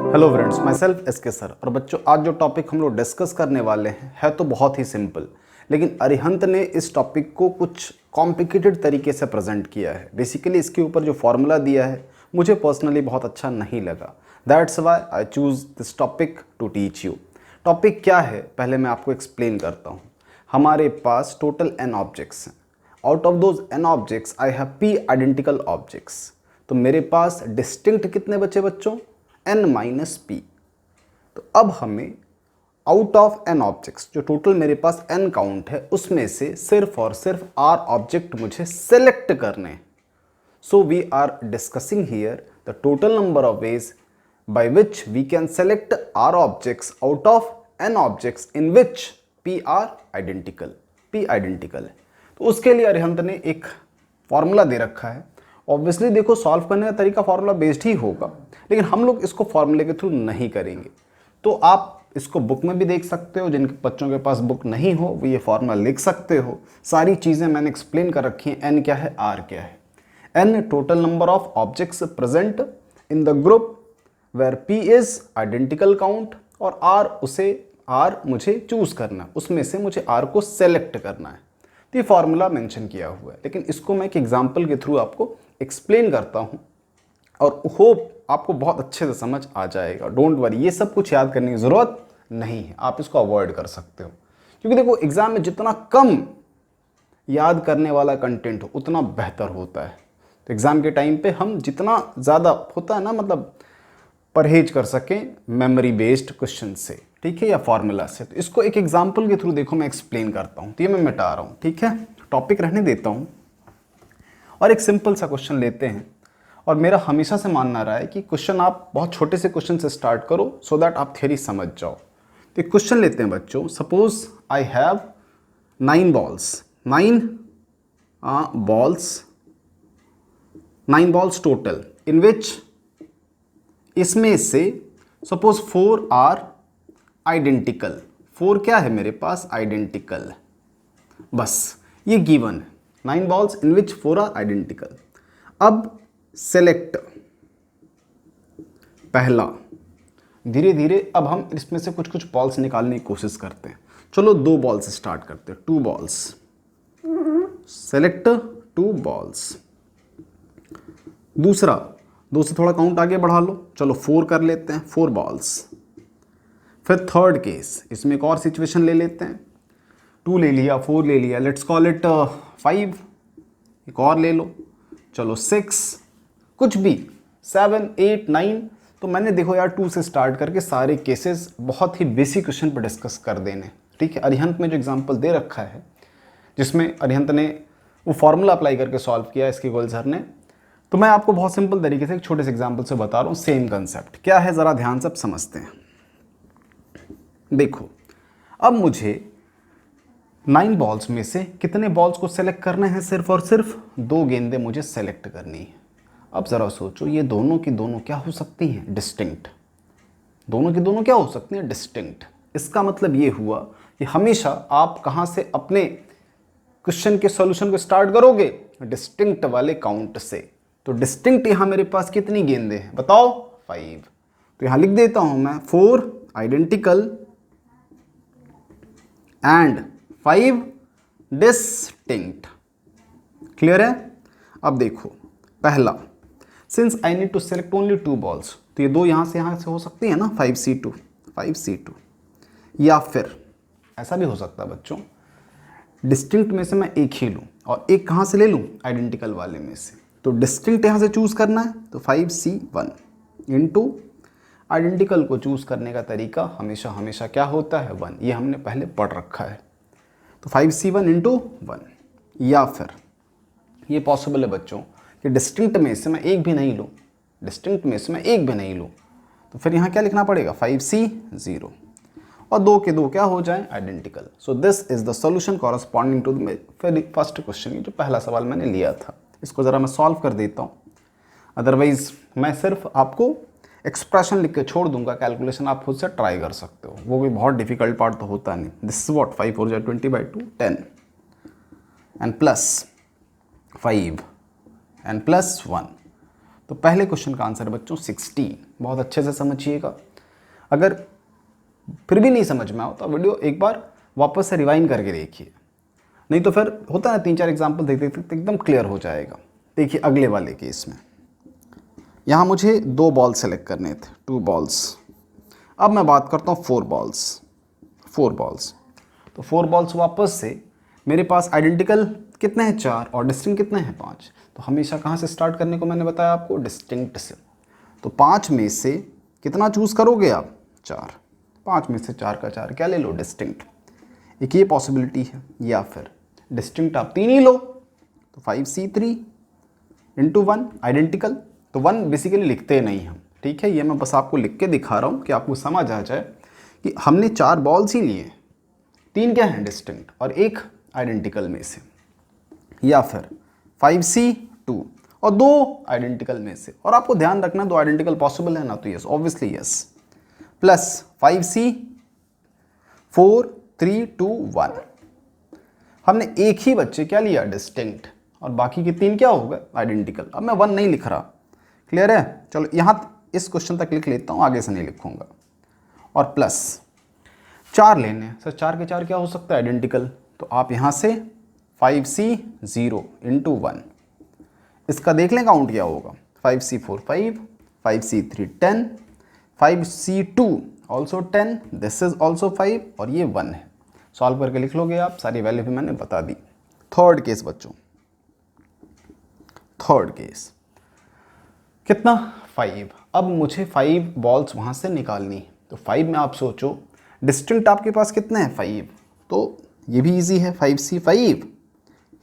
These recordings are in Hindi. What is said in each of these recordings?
Hello friends, my self S के सर। और बच्चों, आज जो टॉपिक हम लोग डिस्कस करने वाले हैं है तो बहुत ही सिंपल, लेकिन अरिहंत ने इस टॉपिक को कुछ कॉम्प्लिकेटेड तरीके से प्रेजेंट किया है। बेसिकली इसके ऊपर जो फॉर्मूला दिया है मुझे पर्सनली बहुत अच्छा नहीं लगा। That's why I choose this topic to teach you. Topic क्या है पहले मैं आपको एक्सप्लेन करता हूँ। हमारे पास टोटल n ऑब्जेक्ट्स हैं। Out of those n objects I have p identical objects. तो मेरे पास डिस्टिंक्ट कितने बचे बच्चों? n minus p. तो अब हमें आउट ऑफ n ऑब्जेक्ट्स, जो टोटल मेरे पास n काउंट है, उसमें से सिर्फ और सिर्फ r ऑब्जेक्ट मुझे सेलेक्ट करने हैं। So we are discussing here the total number of ways by which we can select r objects out of n objects in which p are identical। p identical है तो उसके लिए अरिहंत ने एक फॉर्मूला दे रखा है। ऑब्वियसली देखो, सॉल्व करने का तरीका फॉर्मूला बेस्ड ही होगा, लेकिन हम लोग इसको फॉर्मूले के थ्रू नहीं करेंगे। तो आप इसको बुक में भी देख सकते हो, जिनके बच्चों के पास बुक नहीं हो वो ये फॉर्मूला लिख सकते हो। सारी चीज़ें मैंने एक्सप्लेन कर रखी हैं। n क्या है, r क्या है। n total number of objects present in the group where p is identical count और r मुझे चूज करना, उसमें से मुझे r को सेलेक्ट करना है। तो ये फॉर्मूला मेंशन किया हुआ है, लेकिन इसको मैं एक एग्जांपल के थ्रू आपको एक्सप्लेन करता हूँ और होप आपको बहुत अच्छे से समझ आ जाएगा। डोंट वरी, ये सब कुछ याद करने की ज़रूरत नहीं है, आप इसको अवॉइड कर सकते हो। क्योंकि देखो, एग्जाम में जितना कम याद करने वाला कंटेंट हो उतना बेहतर होता है। तो एग्ज़ाम के टाइम पे हम जितना ज़्यादा होता है ना, मतलब परहेज कर सकें मेमोरी बेस्ड क्वेश्चन से, ठीक है, या फॉर्मूला से। तो इसको एक एग्जांपल के थ्रू देखो मैं एक्सप्लेन करता हूँ। तो ये मैं मिटा रहा हूँ, ठीक है, टॉपिक रहने देता हूँ और एक सिंपल सा क्वेश्चन लेते हैं। और मेरा हमेशा से मानना रहा है कि क्वेश्चन आप बहुत छोटे से क्वेश्चन से स्टार्ट करो सो दैट आप थ्योरी समझ जाओ। तो एक क्वेश्चन लेते हैं बच्चों। Suppose I have 9 balls, 9 balls total, in which इसमें से सपोज 4 आर आइडेंटिकल। 4 क्या है मेरे पास? आइडेंटिकल। बस ये गिवन है, 9 balls in which 4 are identical. अब सेलेक्ट पहला। धीरे धीरे अब हम इसमें से कुछ कुछ बॉल्स निकालने की कोशिश करते हैं। चलो 2 बॉल से स्टार्ट करते हैं। 2 बॉल्स, सेलेक्ट 2 बॉल्स। दूसरा, 2 से थोड़ा काउंट आगे बढ़ा लो, चलो 4 कर लेते हैं, 4 बॉल्स। फिर थर्ड केस, इसमें एक और सिचुएशन ले लेते हैं। 2 ले लिया, 4 ले लिया, लेट्स कॉल इट 5। एक और ले लो, चलो 6, कुछ भी 7, 8, 9। तो मैंने देखो यार 2 से स्टार्ट करके सारे केसेस बहुत ही बेसिक क्वेश्चन पर डिस्कस कर देने, ठीक है। अरिहंत में जो एग्जाम्पल दे रखा है, जिसमें अरिहंत ने वो फॉर्मूला अप्लाई करके सॉल्व किया इसकी गोल सर ने, तो मैं आपको बहुत सिंपल तरीके से एक छोटे से एग्जांपल से बता रहा हूँ। सेम कंसेप्ट क्या है ज़रा ध्यान से समझते हैं। देखो, अब मुझे 9 बॉल्स में से कितने बॉल्स को सेलेक्ट करना है? सिर्फ और सिर्फ 2 गेंदें मुझे सेलेक्ट करनी है। अब ज़रा सोचो, ये दोनों की दोनों क्या हो सकती हैं? डिस्टिंक्ट। दोनों की दोनों क्या हो सकती हैं? डिस्टिंक्ट। इसका मतलब ये हुआ कि हमेशा आप कहाँ से अपने क्वेश्चन के सॉल्यूशन को स्टार्ट करोगे? डिस्टिंक्ट वाले काउंट से। तो डिस्टिंक्ट यहां मेरे पास कितनी गेंदें हैं बताओ? 5। तो यहां लिख देता हूं मैं 4 आइडेंटिकल एंड 5 डिस्टिंक्ट। क्लियर है? अब देखो, पहला, since I need to select only 2 balls, तो ये 2 यहां से हो सकती है ना, 5C2। या फिर ऐसा भी हो सकता है बच्चों, डिस्टिंक्ट में से मैं एक ही लूं और एक कहां से ले लूं? आइडेंटिकल वाले में से। तो डिस्टिंक्ट यहाँ से चूज़ करना है, तो 5C1 इंटू आइडेंटिकल को चूज़ करने का तरीका हमेशा क्या होता है? 1। ये हमने पहले पढ़ रखा है। तो 5C1 इंटू 1। या फिर ये पॉसिबल है बच्चों कि डिस्टिंक्ट में से मैं एक भी नहीं लूँ, तो फिर यहाँ क्या लिखना पड़ेगा? 5C0 और 2 के 2 क्या हो जाए? Identical. So this is the solution corresponding to the first question. ये जो पहला सवाल मैंने लिया था, इसको ज़रा मैं सॉल्व कर देता हूँ। अदरवाइज मैं सिर्फ आपको एक्सप्रेशन लिख के छोड़ दूंगा, कैलकुलेशन आप खुद से ट्राई कर सकते हो, वो भी बहुत डिफिकल्ट पार्ट तो होता नहीं। This is what 5 4 20/2 10 and plus 5 and plus 1। तो पहले क्वेश्चन का आंसर बच्चों 16। बहुत अच्छे से समझिएगा। अगर फिर भी नहीं समझ में आओ तो वीडियो एक बार वापस से रिवाइंड करके देखिए, नहीं तो फिर होता है 3-4 एग्जाम्पल देख देखते तो एकदम क्लियर हो जाएगा। देखिए अगले वाले केस में यहाँ मुझे 2 बॉल सेलेक्ट करने थे, 2 बॉल्स। अब मैं बात करता हूँ 4 बॉल्स। तो 4 बॉल्स वापस से मेरे पास आइडेंटिकल कितने हैं 4 और डिस्टिंक्ट कितने हैं 5। तो हमेशा कहाँ से स्टार्ट करने को मैंने बताया आपको, डिस्टिंक्ट से। तो 5 में से कितना चूज़ करोगे आप, 4। 5 में से 4 का 4 क्या ले लो, डिस्टिंक्ट। एक ये पॉसिबिलिटी है, या फिर डिस्टिंक्ट आप 3 ही लो, तो 5C3 × 1 आइडेंटिकल। तो 1 बेसिकली लिखते नहीं हम, ठीक है, ये मैं बस आपको लिख के दिखा रहा हूँ कि आपको समझ आ जाए कि हमने 4 बॉल्स ही लिए, 3 क्या हैं डिस्टिंक्ट और 1 आइडेंटिकल में से, या फिर 5C2 और 2 आइडेंटिकल में से। और आपको ध्यान रखना 2 आइडेंटिकल पॉसिबल है ना, तो yes, obviously yes, plus 5C4 3 2 1। हमने एक ही बच्चे क्या लिया, डिस्टिंक्ट, और बाकी के 3 क्या हो गए, आइडेंटिकल। अब मैं 1 नहीं लिख रहा, क्लियर है। चलो यहाँ इस क्वेश्चन तक लिख लेता हूँ, आगे से नहीं लिखूंगा। और प्लस 4 लेने सर, 4 के 4 क्या हो सकता है, आइडेंटिकल। तो आप यहाँ से 5C0 × 1, इसका देख लें काउंट क्या होगा, 5C4 5, 5C3 10, 5C2 also 10, this is also 5 और ये 1 है। सॉल्व करके लिख लोगे आप, सारी वैल्यू भी मैंने बता दी। थर्ड केस बच्चों, थर्ड केस कितना, 5। अब मुझे 5 बॉल्स वहाँ से निकालनी है। तो 5 में आप सोचो डिस्टिंक्ट आपके पास कितने हैं, 5। तो ये भी इजी है, 5C5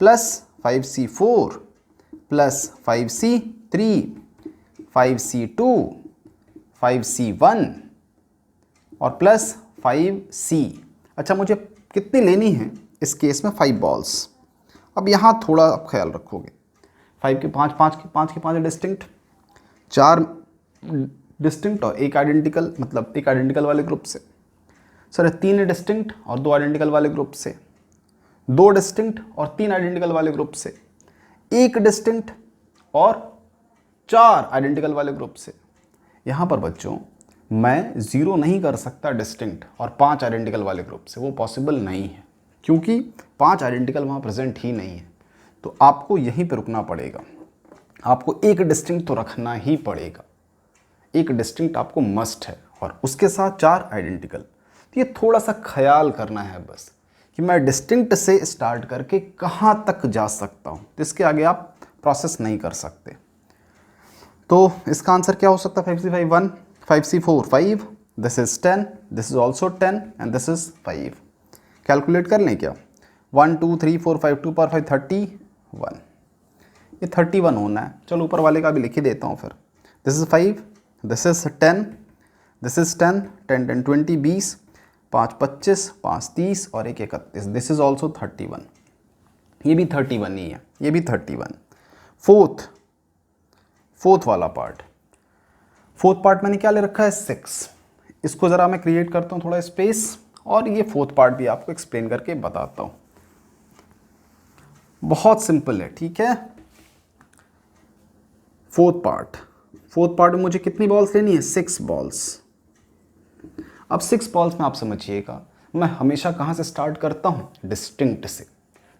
plus 5C4 plus 5C3 5C2 5C1 और प्लस 5C। अच्छा मुझे कितनी लेनी है इस केस में, 5 बॉल्स। अब यहाँ थोड़ा आप ख्याल रखोगे, 5 के 5 5 के 5 के 5 डिस्टिंक्ट, 4 डिस्टिंक्ट और 1 आइडेंटिकल, मतलब 1 आइडेंटिकल वाले ग्रुप से। सर 3 डिस्टिंक्ट और 2 आइडेंटिकल वाले ग्रुप से, 2 डिस्टिंक्ट और 3 आइडेंटिकल वाले ग्रुप से, 1 डिस्टिंक्ट और 4 आइडेंटिकल वाले ग्रुप से। यहाँ पर बच्चों मैं 0 नहीं कर सकता डिस्टिंक्ट और 5 आइडेंटिकल वाले ग्रुप से, वो पॉसिबल नहीं है, क्योंकि 5 आइडेंटिकल वहाँ प्रेजेंट ही नहीं है। तो आपको यहीं पर रुकना पड़ेगा, आपको 1 डिस्टिंक्ट तो रखना ही पड़ेगा, 1 डिस्टिंक्ट आपको मस्ट है और उसके साथ 4 आइडेंटिकल। तो ये थोड़ा सा ख्याल करना है बस कि मैं डिस्टिंक्ट से स्टार्ट करके कहाँ तक जा सकता हूँ, तो इसके आगे आप प्रोसेस नहीं कर सकते। तो इसका आंसर क्या हो सकता है, 5C5 1, 5C4 5, this is 10, this is also 10 and this is 5। Calculate कर लें क्या, 1 2 3 4 5 2 पावर 5 31, ये 31 होना है। चलो ऊपर वाले का भी लिख ही देता हूँ फिर। This is 5, this is 10, this is 10 10 10 20 20, 5 25, 5 30 और 1 31, दिस इज ऑल्सो 31। ये भी 31 ही है, ये भी 31। फोर्थ वाला पार्ट, फोर्थ पार्ट मैंने क्या ले रखा है, 6। इसको ज़रा मैं क्रिएट करता हूँ थोड़ा स्पेस और ये फोर्थ पार्ट भी आपको एक्सप्लेन करके बताता हूँ। बहुत सिंपल है, ठीक है। फोर्थ पार्ट में मुझे कितनी बॉल्स लेनी है, 6 बॉल्स। अब 6 बॉल्स में आप समझिएगा, मैं हमेशा कहाँ से स्टार्ट करता हूँ, डिस्टिंक्ट से।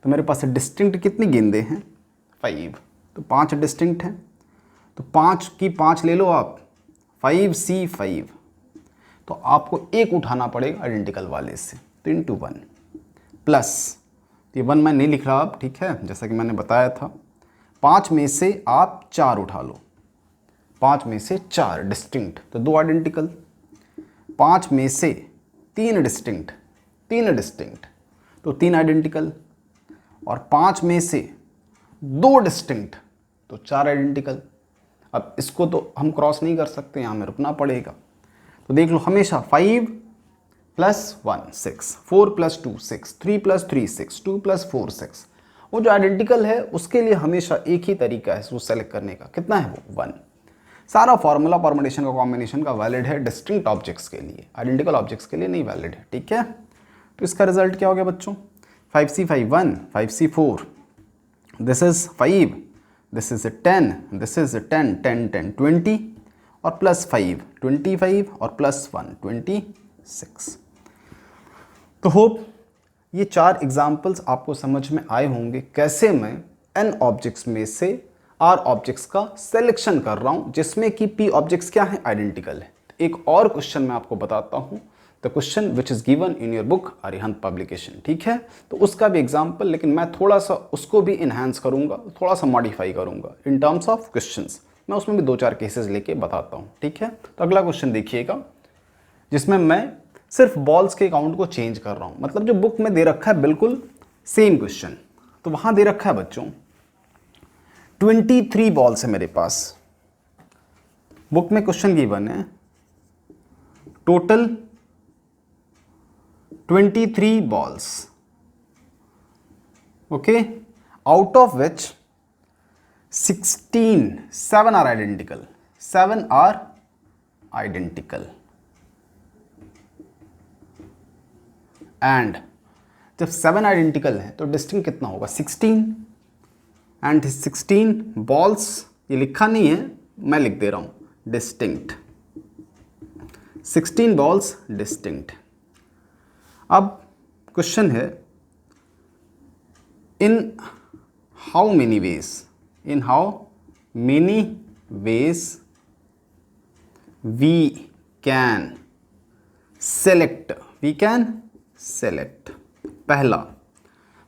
तो मेरे पास डिस्टिंक्ट कितनी गेंदें हैं, 5, तो 5 डिस्टिंक्ट हैं, तो 5 की 5 ले लो आप, 5C5। तो आपको 1 उठाना पड़ेगा आइडेंटिकल वाले से, तो × 1 प्लस, ये 1 मैं नहीं लिख रहा अब, ठीक है, जैसा कि मैंने बताया था। 5 में से आप 4 उठा लो, 5 में से 4 डिस्टिंक्ट तो 2 आइडेंटिकल, 5 में से 3 डिस्टिंक्ट तो 3 आइडेंटिकल, और 5 में से 2 डिस्टिंक्ट तो 4 आइडेंटिकल। अब इसको तो हम क्रॉस नहीं कर सकते, यहाँ में रुकना पड़ेगा। तो देख लो हमेशा 5 + 1 6, 4 + 2 6, 3 + 3 6, 2 + 4 6। वो जो आइडेंटिकल है उसके लिए हमेशा एक ही तरीका है वो सेलेक्ट करने का, कितना है वो, 1। सारा फॉर्मूला परमुटेशन का कॉम्बिनेशन का वैलिड है डिस्टिंक्ट ऑब्जेक्ट्स के लिए, आइडेंटिकल ऑब्जेक्ट्स के लिए नहीं वैलिड है, ठीक है। तो इसका रिजल्ट क्या हो गया बच्चों, 5C5 1, 5C4, this is 5, this is 10, this is 10 10 10 20, और +5 25 और +1 26। तो होप ये 4 एग्जाम्पल्स आपको समझ में आए होंगे कैसे मैं n ऑब्जेक्ट्स में से r ऑब्जेक्ट्स का सिलेक्शन कर रहा हूं जिसमें कि p ऑब्जेक्ट्स क्या है, आइडेंटिकल है। एक और क्वेश्चन मैं आपको बताता हूं, the question which is given in your book Arihant publication, ठीक है। तो उसका भी एग्जाम्पल, लेकिन मैं थोड़ा सा उसको भी इन्हांस करूंगा, थोड़ा सा मॉडिफाई करूंगा इन टर्म्स ऑफ क्वेश्चंस। मैं उसमें भी 2-4 केसेस लेके बताता हूं, ठीक है। तो अगला क्वेश्चन देखिएगा जिसमें मैं सिर्फ बॉल्स के काउंट को चेंज कर रहा हूं, मतलब जो बुक में दे रखा है बिल्कुल सेम क्वेश्चन। तो वहां दे रखा है बच्चों 23 बॉल्स है मेरे पास, बुक में क्वेश्चन गिवन है total 23 balls, okay, out of which 7 are identical, 7 are identical, and जब 7 आइडेंटिकल है तो डिस्टिंक्ट कितना होगा 16, एंड 16 बॉल्स, ये लिखा नहीं है मैं लिख दे रहा हूं डिस्टिंक्ट, 16 बॉल्स डिस्टिंक्ट। अब क्वेश्चन है in how many ways, in how many ways we can select, we can select. पहला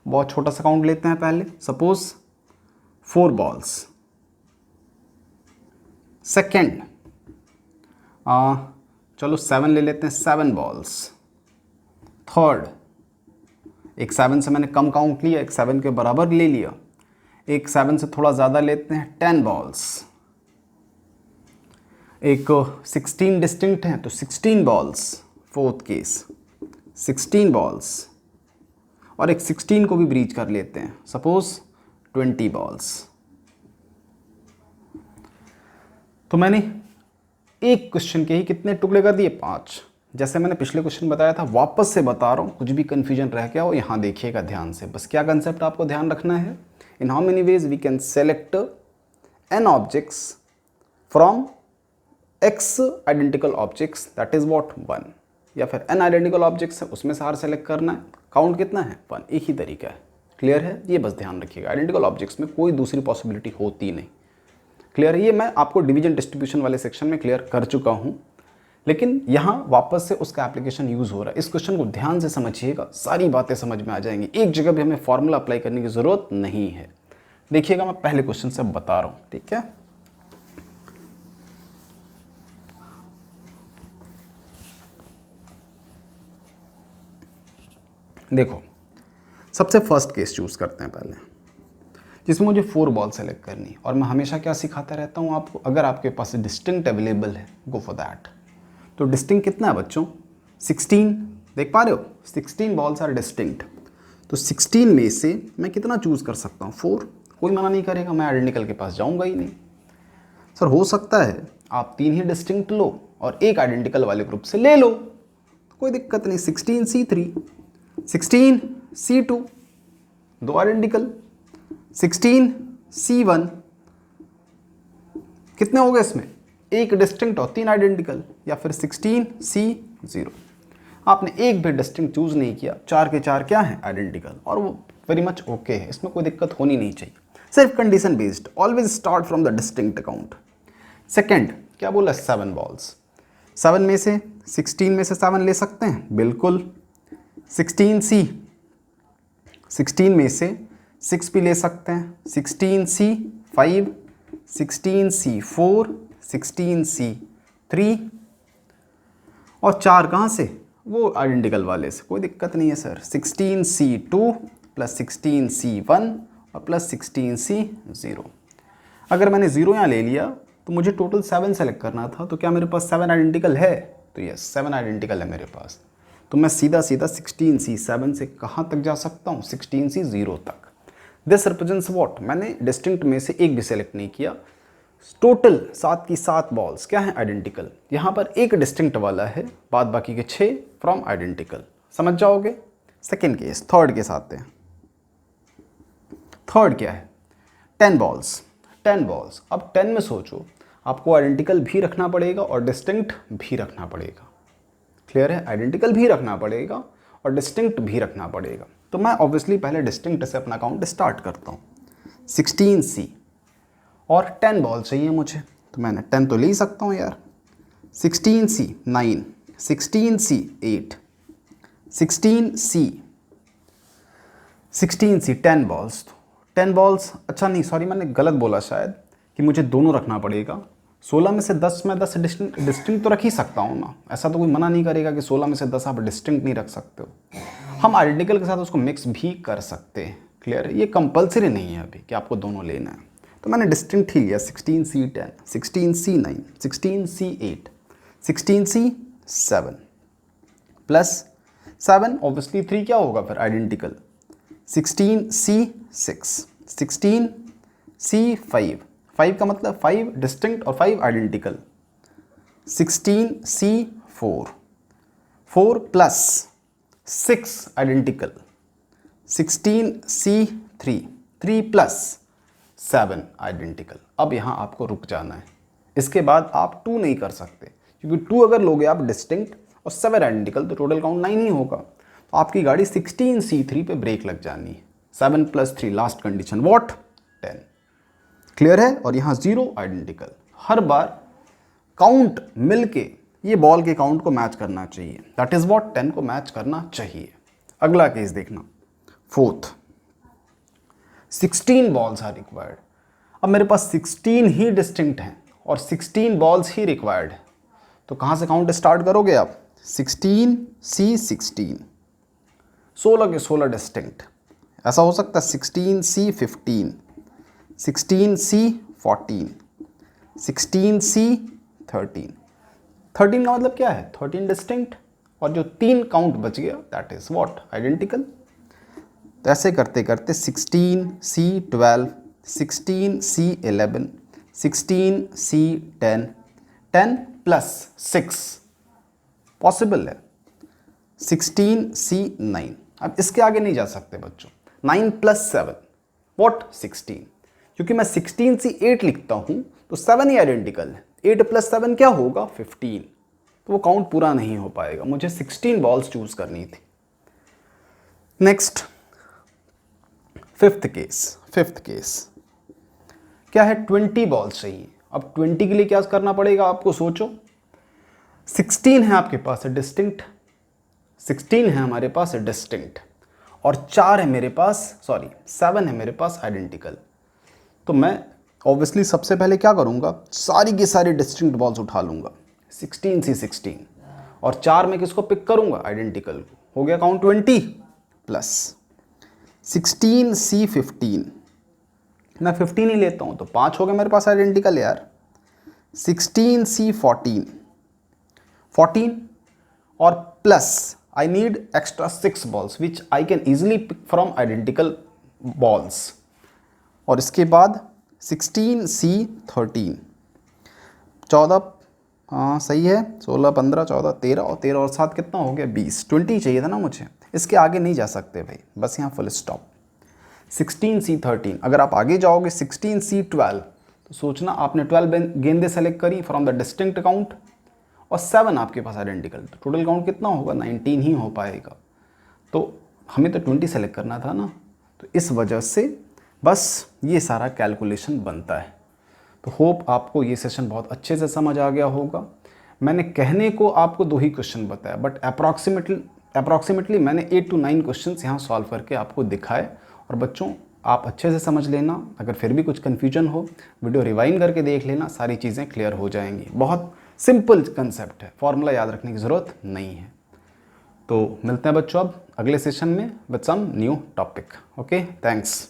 बहुत छोटा सा काउंट लेते हैं पहले, सपोज 4 बॉल्स। सेकेंड चलो 7 ले लेते हैं, 7 बॉल्स। थर्ड, एक 7 से मैंने कम काउंट लिया, एक 7 के बराबर ले लिया, एक 7 से थोड़ा ज़्यादा लेते हैं 10 बॉल्स। एक 16 डिस्टिंक्ट हैं तो 16 बॉल्स, फोर्थ केस 16 बॉल्स, और एक 16 को भी ब्रीच कर लेते हैं, सपोज 20 बॉल्स। तो मैंने एक क्वेश्चन के ही कितने टुकड़े कर दिए, 5। जैसे मैंने पिछले क्वेश्चन बताया था, वापस से बता रहा हूँ, कुछ भी कन्फ्यूजन रह गया हो यहाँ देखिएगा ध्यान से। बस क्या कंसेप्ट आपको ध्यान रखना है, in how many ways we can select n objects from x identical objects, that is what 1, या फिर n आइडेंटिकल ऑब्जेक्ट्स है उसमें से r सेलेक्ट करना है, काउंट कितना है 1, एक ही तरीका है। क्लियर है, ये बस ध्यान रखिएगा, आइडेंटिकल ऑब्जेक्ट्स में कोई दूसरी पॉसिबिलिटी होती नहीं। क्लियर है, ये मैं आपको डिवीजन डिस्ट्रीब्यूशन वाले सेक्शन में क्लियर कर चुका हूँ, लेकिन यहाँ वापस से उसका एप्लीकेशन यूज़ हो रहा है। इस क्वेश्चन को ध्यान से समझिएगा, सारी बातें समझ में आ जाएंगी, एक जगह भी हमें फॉर्मूला अप्लाई करने की ज़रूरत नहीं है। देखिएगा मैं पहले क्वेश्चन से बता रहा हूँ, ठीक है। देखो सबसे फर्स्ट केस चूज़ करते हैं पहले, जिसमें मुझे 4 बॉल सेलेक्ट करनी, और मैं हमेशा क्या सिखाता रहता हूँ आपको, अगर आपके पास डिस्टिंक्ट अवेलेबल है गो फॉर दैट। तो डिस्टिंक्ट कितना है बच्चों 16, देख पा रहे हो 16 बॉल्स आर डिस्टिंक्ट। तो 16 में से मैं कितना चूज़ कर सकता हूँ 4, कोई मना नहीं करेगा, मैं आइडेंटिकल के पास जाऊँगा ही नहीं। सर हो सकता है आप 3 ही डिस्टिंक्ट लो और एक आइडेंटिकल वाले ग्रुप से ले लो, कोई दिक्कत नहीं। 16C3, 16C2, 2 आइडेंटिकल, 16C1, कितने हो गए इसमें, एक डिस्टिंक्ट और 3 आइडेंटिकल, या फिर 16C0। आपने एक भी डिस्टिंक्ट चूज नहीं किया, 4 के 4 क्या है आइडेंटिकल, और वो वेरी मच ओके है, इसमें कोई दिक्कत होनी नहीं चाहिए। सिर्फ condition based, always start from the distinct account. Second क्या बोला, 7 बॉल्स, 7 में से 16 में से 7 ले सकते हैं, बिल्कुल। 16 में से 6 भी ले सकते हैं, 16C5, 16C4, 16C3, और 4 कहाँ से, वो आइडेंटिकल वाले से, कोई दिक्कत नहीं है सर। 16C2 प्लस 16C1 और प्लस 16C0। अगर मैंने 0 यहाँ ले लिया तो मुझे टोटल 7 सेलेक्ट करना था, तो क्या मेरे पास 7 आइडेंटिकल है, तो यस 7 आइडेंटिकल है मेरे पास। तो मैं सीधा सीधा 16C7 से कहाँ तक जा सकता हूँ, 16C0 तक। दिस रिप्रेजेंट्स व्हाट, मैंने डिस्टिंक्ट में से एक भी सेलेक्ट नहीं किया, टोटल 7 की 7 बॉल्स क्या है आइडेंटिकल। यहाँ पर एक डिस्टिंक्ट वाला है, बाद बाकी के 6 फ्रॉम आइडेंटिकल, समझ जाओगे। सेकेंड केस, थर्ड केस आते हैं। थर्ड क्या है, 10 बॉल्स, 10 बॉल्स। अब 10 में सोचो, आपको आइडेंटिकल भी रखना पड़ेगा और डिस्टिंक्ट भी रखना पड़ेगा। क्लियर है? आइडेंटिकल भी रखना पड़ेगा और डिस्टिंक्ट भी रखना पड़ेगा। तो मैं ऑब्वियसली पहले डिस्टिंक्ट से अपना काउंट स्टार्ट करता हूँ। 16C और 10 बॉल चाहिए मुझे, तो मैंने 10 तो ले ही सकता हूँ यार। 16C 9, 16C 8, 16C 10 balls. 10 balls, अच्छा नहीं सॉरी मैंने गलत बोला शायद कि मुझे दोनों रखना पड़ेगा। 16 में से 10 मैं 10 डिस्टिंक्ट तो रख ही सकता हूँ ना, ऐसा तो कोई मना नहीं करेगा कि 16 में से 10 आप डिस्टिंक्ट नहीं रख सकते हो। हम आइडेंटिकल के साथ उसको मिक्स भी कर सकते हैं। क्लियर है? ये कंपलसरी नहीं है अभी कि आपको दोनों लेना है। तो मैंने डिस्टिंक्ट ही लिया 16C 10, 16C 9, 16C 8, 16C 7 plus 7 obviously 3 क्या होगा फिर आइडेंटिकल। 16C 6, 16C 5, 5 का मतलब 5 डिस्टिंक्ट और 5 identical. 16C 4, 4 plus 6 identical. 16C 3, 3 plus 7 identical. अब यहाँ आपको रुक जाना है, इसके बाद आप 2 नहीं कर सकते, क्योंकि 2 अगर लोगे आप डिस्टिंक्ट और 7 आइडेंटिकल तो टोटल काउंट 9 ही होगा। तो आपकी गाड़ी 16C3 पे ब्रेक लग जानी है। 7 plus 3 last condition what 10। Clear है? और यहाँ 0 आइडेंटिकल। हर बार काउंट मिलके ये बॉल के काउंट को मैच करना चाहिए, दैट इज व्हाट 10 को मैच करना चाहिए। अगला केस देखना, 4th 16 बॉल्स आर रिक्वायर्ड। अब मेरे पास 16 ही डिस्टिंक्ट हैं और 16 बॉल्स ही रिक्वायर्ड है, तो कहाँ से काउंट स्टार्ट करोगे आप? 16C 16, 16 के 16 डिस्टिंक्ट। ऐसा हो सकता है 16C 15, 16C 14, 16C 13। 13 का मतलब क्या है? 13 डिस्टिंक्ट, और जो 3 काउंट बच गया दैट इज व्हाट आइडेंटिकल। तो ऐसे करते करते 16C 12, 16C 11, 16C 10, 10 plus 6 possible है, 16C 9। अब इसके आगे नहीं जा सकते बच्चों। 9 प्लस 7 व्हाट 16, क्योंकि मैं 16C 8 लिखता हूँ तो 7 ही आइडेंटिकल है। 8 प्लस 7 क्या होगा? 15। तो वो काउंट पूरा नहीं हो पाएगा, मुझे 16 बॉल्स चूज करनी थी। नेक्स्ट 5th केस क्या है? 20 बॉल्स चाहिए। अब 20 के लिए क्या करना पड़ेगा आपको, सोचो। 16 है आपके पास डिस्टिंक्ट, 16 है हमारे पास डिस्टिंक्ट, और 4 है मेरे पास, सॉरी 7 है मेरे पास आइडेंटिकल। तो मैं ऑब्वियसली सबसे पहले क्या करूंगा, सारी की सारी डिस्टिंक्ट बॉल्स उठा लूंगा 16C 16, और 4 में किसको पिक करूंगा? आइडेंटिकल को। हो गया काउंट 20 प्लस 16C 15, मैं 15 ही लेता हूं तो 5 हो गए मेरे पास आइडेंटिकल यार। 16C 14, 14 और प्लस I need extra 6 balls which I can easily pick from identical balls. और इसके बाद 16C 13, 14, हाँ सही है, 16 15 14 13, और 13 और 7 कितना हो गया? 20। 20 चाहिए था ना मुझे, इसके आगे नहीं जा सकते भाई, बस यहाँ फुल स्टॉप। 16C 13, अगर आप आगे जाओगे 16C 12 तो सोचना आपने 12 गेंदे सेलेक्ट करी फ्रॉम द डिस्टिंक्ट काउंट, और 7 आपके पास आइडेंटिकल, तो टोटल काउंट कितना होगा? 19 ही हो पाएगा। तो हमें तो 20 सेलेक्ट करना था ना, तो इस वजह से बस ये सारा कैलकुलेशन बनता है। तो होप आपको ये सेशन बहुत अच्छे से समझ आ गया होगा। मैंने कहने को आपको 2 ही क्वेश्चन बताया, बट अप्रॉक्सीमेटली मैंने 8 to 9 क्वेश्चन यहाँ सॉल्व करके आपको दिखाए। और बच्चों आप अच्छे से समझ लेना, अगर फिर भी कुछ कन्फ्यूजन हो वीडियो रिवाइंड करके देख लेना, सारी चीज़ें क्लियर हो जाएंगी। बहुत सिंपल कंसेप्ट है, फॉर्मूला याद रखने की ज़रूरत नहीं है। तो मिलते हैं बच्चों अब अगले सेशन में with some new topic. Okay, thanks.